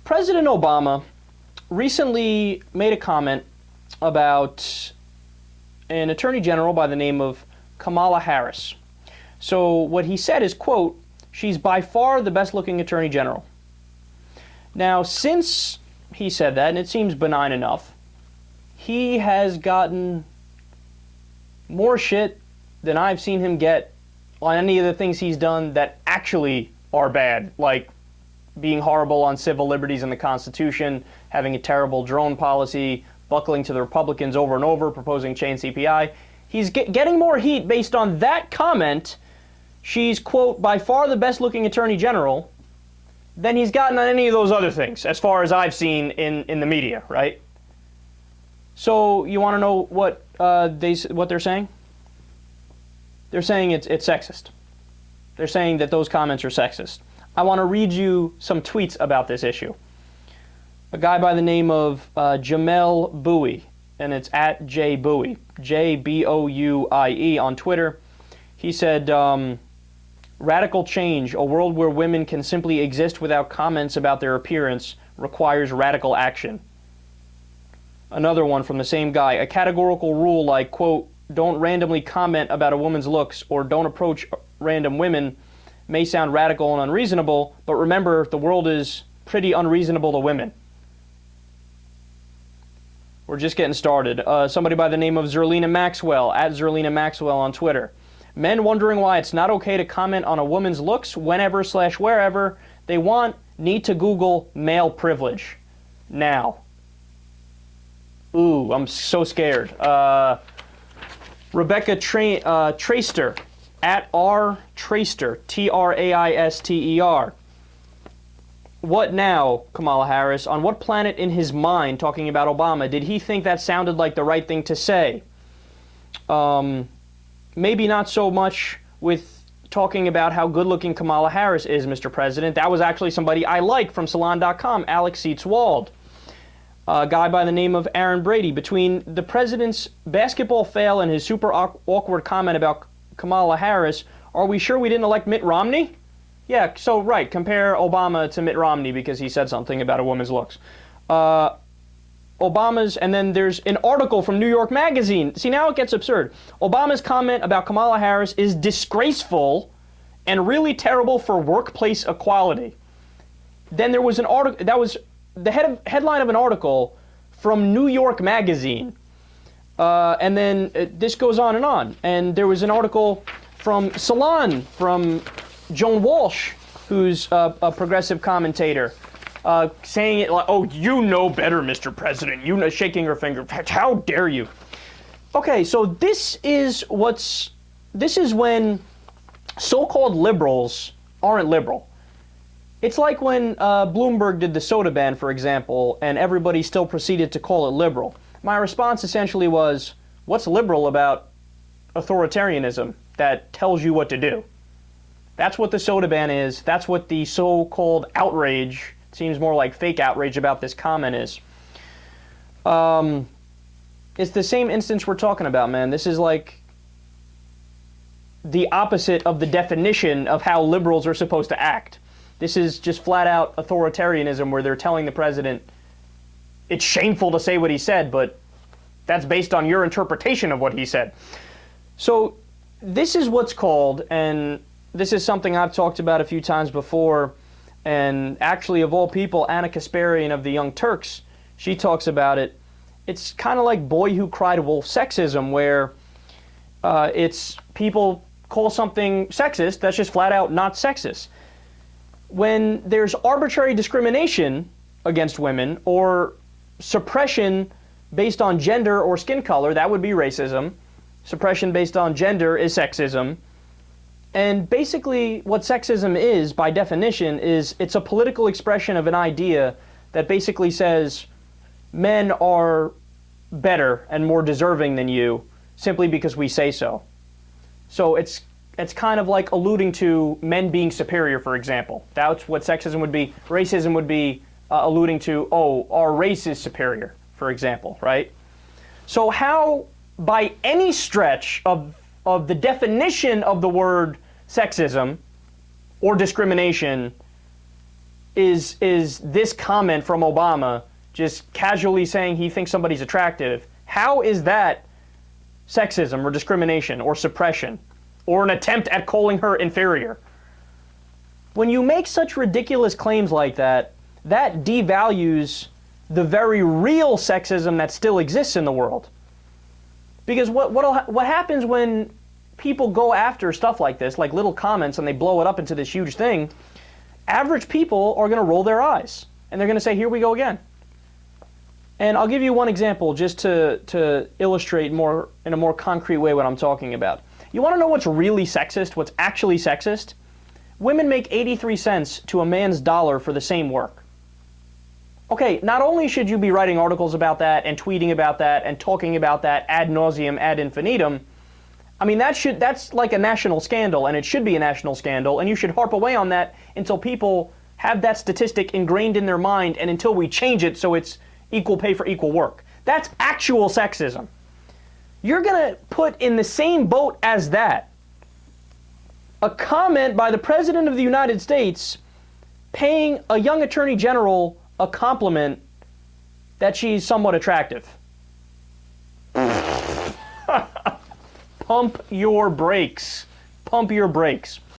President Obama recently made a comment about an attorney general by the name of Kamala Harris. So what he said is, quote, "She's by far the best looking attorney general." Now, since he said that, and it seems benign enough, he has gotten more shit than I've seen him get on any of the things he's done that actually are bad, like being horrible on civil liberties and the Constitution, having a terrible drone policy, buckling to the Republicans over and over, proposing chain CPI. He's getting more heat based on that comment. She's, quote, "by far the best looking attorney general," than he's gotten on any of those other things, as far as I've seen in the media, right? So you want to know what they're saying? They're saying it's sexist. They're saying that those comments are sexist. I want to read you some tweets about this issue. A guy by the name of Jamelle Bouie, and it's at @jbouie, Jbouie on Twitter. He said, "Radical change, a world where women can simply exist without comments about their appearance, requires radical action." Another one from the same guy, "A categorical rule like, quote, don't randomly comment about a woman's looks or don't approach random women may sound radical and unreasonable, but remember, the world is pretty unreasonable to women." We're just getting started. Somebody by the name of Zerlina Maxwell, at Zerlina Maxwell on Twitter. "Men wondering why it's not okay to comment on a woman's looks whenever/wherever they want need to Google male privilege now." Ooh, I'm so scared. Rebecca Traister, at rtraister, Traister. "What now, Kamala Harris? On what planet in his mind, talking about Obama, did he think that sounded like the right thing to say? Maybe not so much with talking about how good-looking Kamala Harris is, Mr. President. That was actually somebody I like from Salon.com, Alex Seats-Wald. A guy by the name of Aaron Brady. Between the president's basketball fail and his super awkward comment about Kamala Harris, are we sure we didn't elect Mitt Romney? Yeah, so right, compare Obama to Mitt Romney because he said something about a woman's looks. Obama's, and then there's an article from New York Magazine. See, now it gets absurd. Obama's comment about Kamala Harris is disgraceful and really terrible for workplace equality. Then there was an article, that was the headline of an article from New York Magazine. And then this goes on. And there was an article from Salon, from Joan Walsh, who's a progressive commentator, saying it like, "Oh, you know better, Mr. President," you know, shaking her finger. "How dare you?" Okay, so this is when so-called liberals aren't liberal. It's like when Bloomberg did the soda ban, for example, and everybody still proceeded to call it liberal. My response essentially was, what's liberal about authoritarianism that tells you what to do? That's what the soda ban is. That's what the so-called outrage, seems more like fake outrage about this comment is. It's the same instance we're talking about, man. This is like the opposite of the definition of how liberals are supposed to act. This is just flat-out authoritarianism where they're telling the president, it's shameful to say what he said, but that's based on your interpretation of what he said. So this is what's called, and this is something I've talked about a few times before, and actually, of all people, Anna Kasparian of the Young Turks, she talks about it. It's kind of like Boy Who Cried Wolf sexism, where it's people call something sexist that's just flat-out not sexist. When there's arbitrary discrimination against women or suppression based on gender or skin color, that would be racism. Suppression based on gender is sexism. And basically what sexism is, by definition, is it's a political expression of an idea that basically says men are better and more deserving than you simply because we say so. So it's kind of like alluding to men being superior, for example. That's what sexism would be. Racism would be alluding to, oh, our race is superior, for example, right? So how, by any stretch of the definition of the word sexism or discrimination, is this comment from Obama, just casually saying he thinks somebody's attractive, how is that sexism or discrimination or suppression or an attempt at calling her inferior? When you make such ridiculous claims like that, that devalues the very real sexism that still exists in the world. Because what happens when people go after stuff like this, like little comments, and they blow it up into this huge thing, average people are going to roll their eyes. And they're going to say, here we go again. And I'll give you one example just to illustrate more in a more concrete way what I'm talking about. You want to know what's really sexist, what's actually sexist? Women make 83 cents to a man's dollar for the same work. Okay, not only should you be writing articles about that and tweeting about that and talking about that ad nauseum, ad infinitum, I mean, that's like a national scandal, and it should be a national scandal, and you should harp away on that until people have that statistic ingrained in their mind and until we change it so it's equal pay for equal work. That's actual sexism. You're going to put in the same boat as that a comment by the President of the United States paying a young Attorney General a compliment that she's somewhat attractive. Pump your brakes. Pump your brakes.